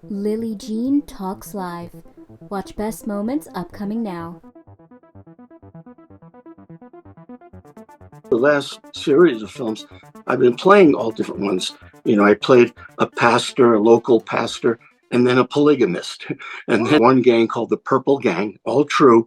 Lillee Jean Talks Live. Watch best moments upcoming now. The last series of films, I've been playing all different ones. You know, I played a pastor, a local pastor, and then a polygamist. And then one gang called the Purple Gang, all true.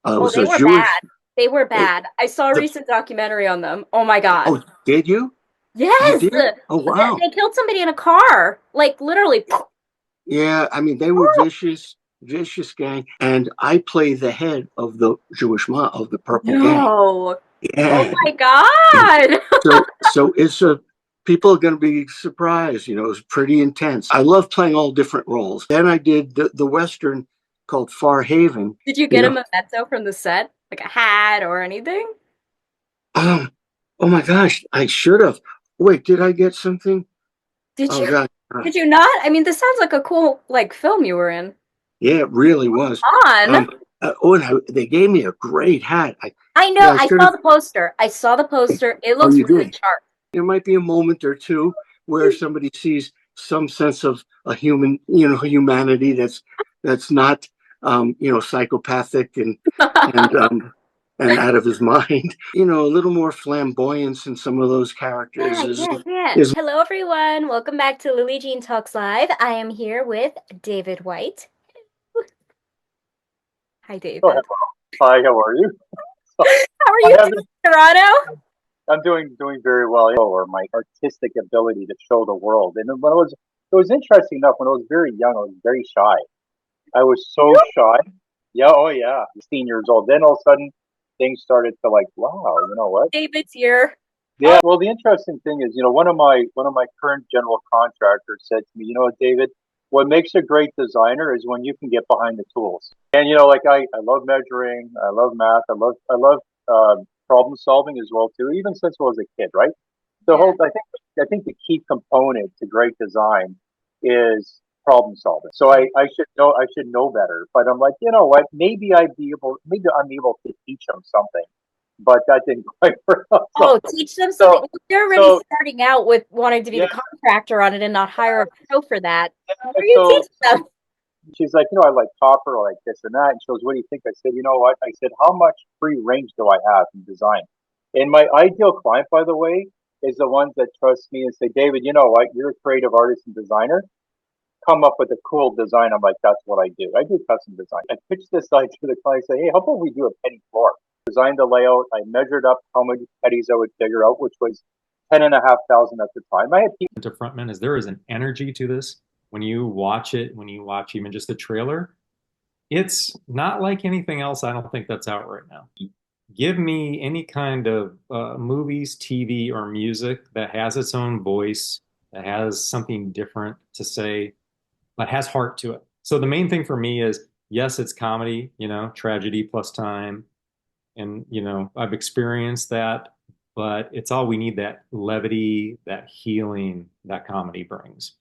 It was they a were Jewish. bad. They were bad. I saw a recent documentary on them. Oh my God. Oh, did you? You Yes. did? Oh, wow. They killed somebody in a car. Like literally. Yeah, I mean, they were vicious gang. And I play the head of the Jewish mob of the Purple Gang. No. Yeah. Oh my God. So it's a people are going to be surprised. You know, it was pretty intense. I love playing all different roles. Then I did the Western called Far Haven. Did you get a memento from the set? Like a hat or anything? Oh my gosh, I should have. Wait, did I get something? Did Oh you? God. Did you not? I mean, this sounds like a cool film you were in. Yeah, it really was. On. And they gave me a great hat. I know. I saw the poster. I saw the poster. It looks really sharp. There might be a moment or two where somebody sees some sense of a human, humanity that's not, psychopathic and out of his mind. You know, a little more flamboyance in some of those characters. Yeah. Hello, everyone. Welcome back to Lillee Jean Talks Live. I am here with David White. Hi, David. Oh, hi, how are you? How are you in Toronto? I'm doing very well. Or my artistic ability to show the world. And when it was interesting enough. When I was very young, I was very shy. I was so shy. Yeah, oh yeah, 16 years old. Then all of a sudden, things started to wow, you know what? David's here. Yeah. Well, the interesting thing is, one of my current general contractors said to me, David, what makes a great designer is when you can get behind the tools. And I love measuring, I love math, I love problem solving as well too. Even since I was a kid, right? I think the key component to great design is problem solving. So I should know better. But I'm like, you know what? Maybe I'm able to teach them something. But that didn't quite work out. Oh, teach them something. They're already starting out with wanting to be the contractor on it and not hire a pro for that. What are you teaching them? She's like, I like copper, I like this and that. And she goes, what do you think? I said, you know what? I said, how much free range do I have in design? And my ideal client, by the way, is the ones that trust me and say, David, you know what? You're a creative artist and designer. Come up with a cool design. I'm like, that's what I do. I do custom design. I pitched this idea to the client. Say, hey, how about we do a penny floor? Designed the layout. I measured up how many pennies I would figure out, which was 10,500 at the time. I had people to frontmen is there is an energy to this. When you watch it, when you watch even just the trailer, it's not like anything else I don't think that's out right now. Give me any kind of movies, TV, or music that has its own voice, that has something different to say, that has heart to it. So the main thing for me is, yes, it's comedy, tragedy plus time. And, I've experienced that, but it's all we need, that levity, that healing that comedy brings.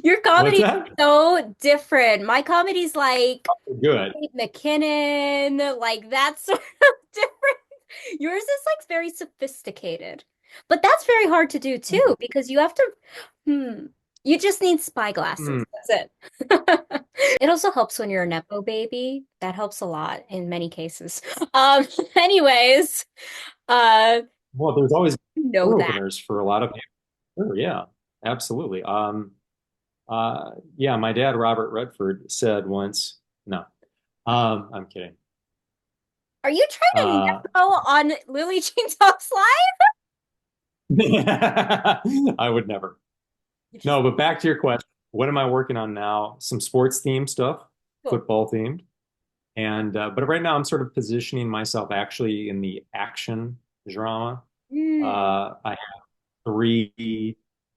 Your comedy is so different. My comedy's like good. McKinnon, like that sort of different. Yours is like very sophisticated. But that's very hard to do too, because you have to, you just need spy glasses. That's it. It also helps when you're a Nepo baby. That helps a lot in many cases. Anyways, well, there's always openers for a lot of people. Sure, yeah, absolutely. Yeah, my dad, Robert Redford, said once, no, I'm kidding. Are you trying to Nepo on Lillee Jean Talks Live? I would never. No, but back to your question. What am I working on now? Some sports themed stuff, football themed. And but right now I'm sort of positioning myself actually in the action drama. I have 3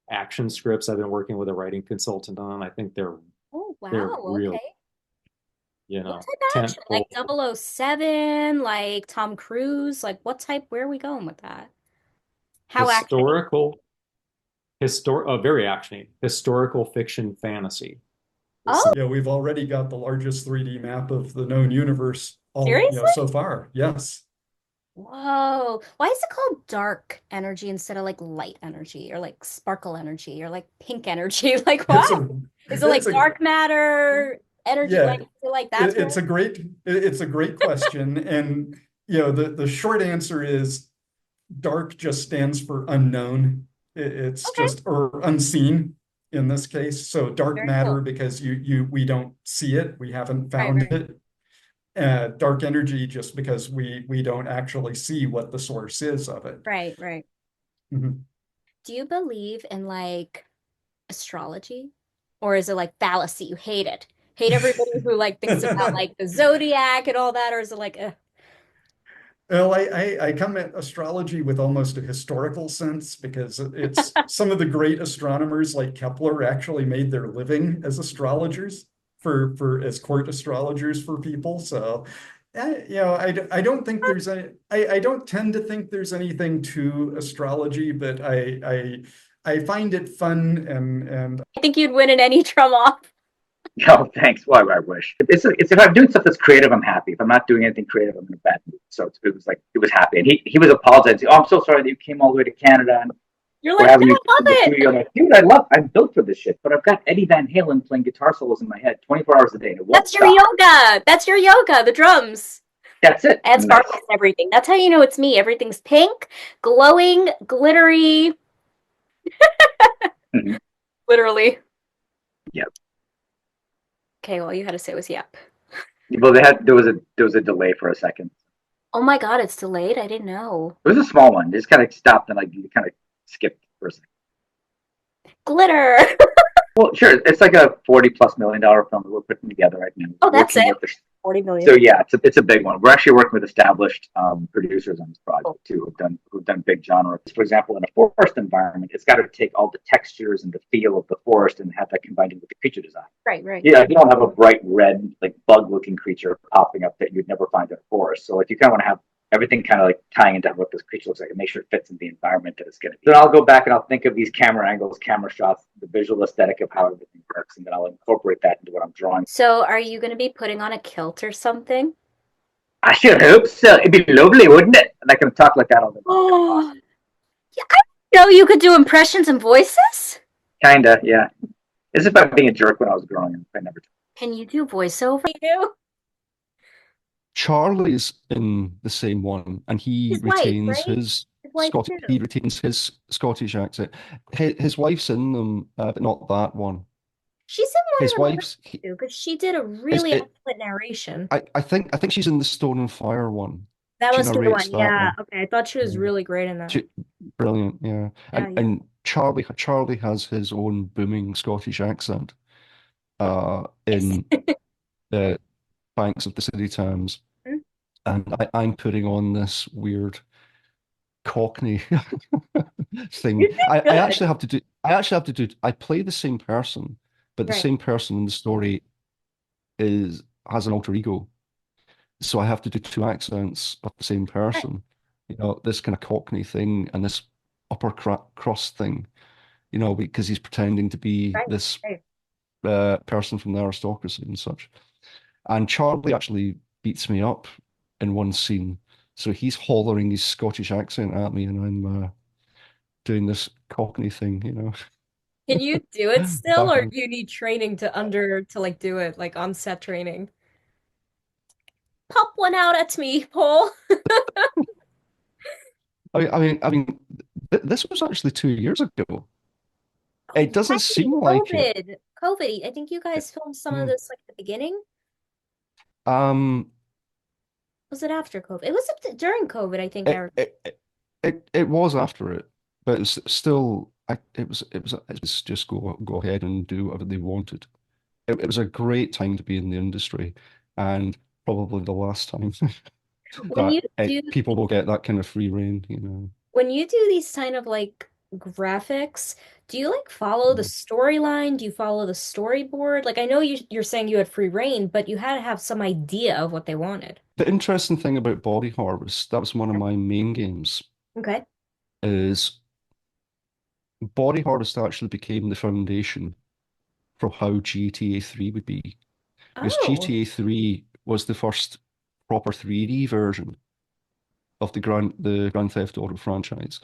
action scripts I've been working with a writing consultant on. I think they're real, what type action? Like 007, like Tom Cruise, like what type? Where are we going with that? How historical? Very actiony. Historical fiction fantasy. Oh, yeah, we've already got the largest 3D map of the known universe seriously? So far. Yes. Whoa. Why is it called dark energy instead of like light energy or like sparkle energy or like pink energy? Like why? It's a Is it it's like a dark matter energy? yeah, Like that's what? it's a great question. And the short answer is dark just stands for unknown. It's Okay. just, or unseen in this case. So dark Very matter cool. because we don't see it, we haven't Right, found right, it. Dark energy just because we don't actually see what the source is of it. right, right. Mhm. Do you believe in like astrology? Or is it like fallacy? You hate it. Hate everybody who like thinks about like the zodiac and all that, or is it like, Well, I come at astrology with almost a historical sense because it's some of the great astronomers like Kepler actually made their living as astrologers for as court astrologers for people. So, I don't think there's I don't tend to think there's anything to astrology, but I find it fun and I think you'd win in any drum off? Oh, thanks. Well, I wish. It's if I'm doing stuff that's creative, I'm happy. If I'm not doing anything creative, I'm in a bad mood. So it was like it was happy, and he was apologizing. Oh, I'm so sorry that you came all the way to Canada and You're we're like, no, having you I in the love studio. I'm it. like, dude, I'm built for this shit. But I've got Eddie Van Halen playing guitar solos in my head 24 hours a day, and it won't That's your stop. yoga. That's your yoga, the drums. That's it. And sparkles and everything. That's how you know it's me. Everything's pink, glowing, glittery. Mhm. Literally. Yep. Okay, all you had to say was yep. Well, there was a delay for a second. Oh my God, it's delayed. I didn't know. It was a small one. It just kind of stopped and like you kind of skipped for a second. Glitter. Well, sure. It's like a $40+ million film that we're putting together right now. Oh, that's Working it. with 40 million. So yeah, it's a big one. We're actually working with established producers on this project too, who've done big genre. For example, in a forest environment, it's got to take all the textures and the feel of the forest and have that combined with the creature design. Right, right. Yeah, you don't have a bright red like bug-looking creature popping up that you'd never find in a forest. So like you kind of want to have everything kind of like tying into what this creature looks like and make sure it fits in the environment that it's going to be. Then I'll go back and I'll think of these camera angles, camera shots, the visual aesthetic of how everything works, and then I'll incorporate that into what I'm drawing. So are you going to be putting on a kilt or something? I should hope so. It'd be lovely, wouldn't it? And I can talk like that all the time. Oh, yeah, I didn't know you could do impressions and voices. Kinda, yeah. As if I'm being a jerk when I was growing up. I never. Can you do voiceover? You? Charlie's in the same one, and he His wife, retains right? his His wife Scottish. too. He retains his Scottish accent. His wife's in them, but not that one. She's in one His of them wife's. too, because she did a Is really it? excellent narration. I think she's in the Stone and Fire one. That She must be the narrates one. that Yeah. one. Okay. I thought she was Yeah. really great in that. Brilliant, yeah. Yeah, yeah. And Charlie has his own booming Scottish accent in the Banks of the City Thames. Mhm. And I'm putting on this weird Cockney thing. You did I good. actually have to do I play the same person, but the Right. same person in the story has an alter ego. So I have to do two accents of the same person. This kind of Cockney thing and this upper crust thing, because he's pretending to be Right. this Right. person from the aristocracy and such. And Charlie actually beats me up in one scene. So he's hollering his Scottish accent at me, and I'm doing this Cockney thing, Can you do it still, Back or on. do you need training to like do it, like on set training? Pop one out at me, Paul. I mean, this was actually 2 years ago. It doesn't seem like it. COVID. I think you guys filmed some of Hmm. this like at the beginning. Um, Was it after COVID? It was during COVID, I think, it Eric. it was after it, but it's still. It was just go ahead and do whatever they wanted. It was a great time to be in the industry, and probably the last time When you do people will get that kind of free reign. when you do these kind of like graphics, do you like follow the storyline? Do you follow the storyboard? Like I know you're saying you had free reign, but you had to have some idea of what they wanted. The interesting thing about Body Harvest, that was one of my main games, Okay. is Body Harvest actually became the foundation for how GTA 3 would be. Because Oh, GTA 3 was the first proper 3D version of the Grand Theft Auto franchise,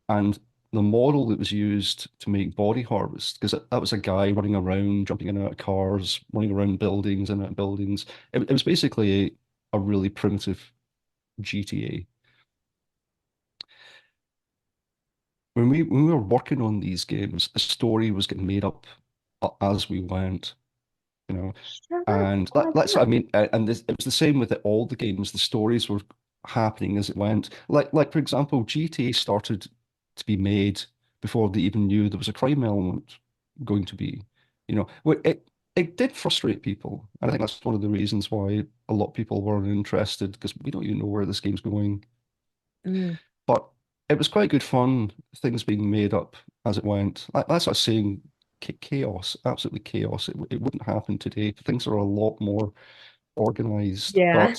and the model that was used to make Body Harvest, because that was a guy running around, jumping in and out of cars, running around buildings and out of buildings. It was basically a really primitive GTA. When we were working on these games, the story was getting made up as we went, you know. Sure. And Oh my that's what I God. mean. And it was the same with all the games. The stories were happening as it went. Like for example, GTA started to be made before they even knew there was a crime element going to be. You know, it did frustrate people. And I think that's one of the reasons why a lot of people weren't interested, because we don't even know where this game's going. Mm. But it was quite good fun, things being made up as it went. That's what I was saying, chaos, absolutely chaos. It wouldn't happen today. Things are a lot more organized, Yeah.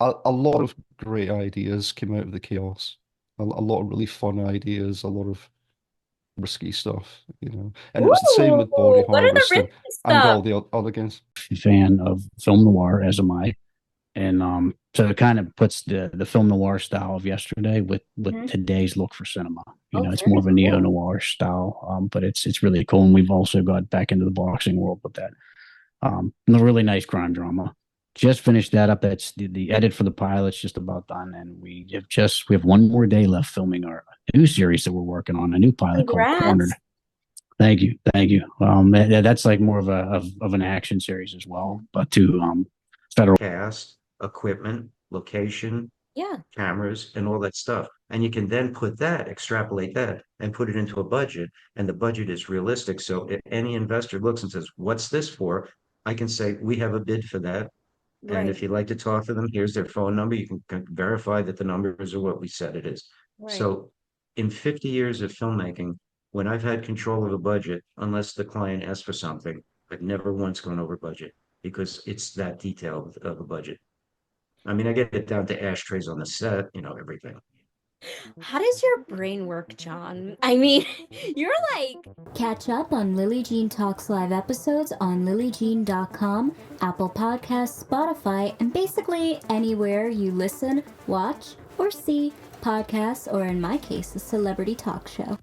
but a lot of great ideas came out of the chaos. A lot of really fun ideas, a lot of risky stuff, you know. And it was the same with Body Ooh, what are the Harvest risky and stuff? all the other games. Fan of film noir, as am I. And so it kind of puts the film noir style of yesterday with Mhm. today's look for cinema. You Oh, know, it's very more of a neo cool. noir style, but it's really cool. And we've also got back into the boxing world with that. And a really nice crime drama. Just finished that up. That's the edit for the pilot's just about done, and we have one more day left filming our new series that we're working on, a new pilot called Cornered. Congrats. Thank you. That's like more of an action series as well, but to federal cast, equipment, location, Yeah. cameras, and all that stuff. And you can then extrapolate that, and put it into a budget. And the budget is realistic. So if any investor looks and says, "What's this for?" I can say, "We have a bid for that. And Right. if you'd like to talk to them, here's their phone number. You can verify that the numbers are what we said it is." Right. So in 50 years of filmmaking, when I've had control of a budget, unless the client asks for something, I've never once gone over budget, because it's that detailed of a budget. I mean, I get it down to ashtrays on the set, everything. How does your brain work, Jon? I mean, you're like, Catch up on Lillee Jean Talks live episodes on lilleejean.com, Apple Podcasts, Spotify, and basically anywhere you listen, watch, or see podcasts, or in my case, a celebrity talk show.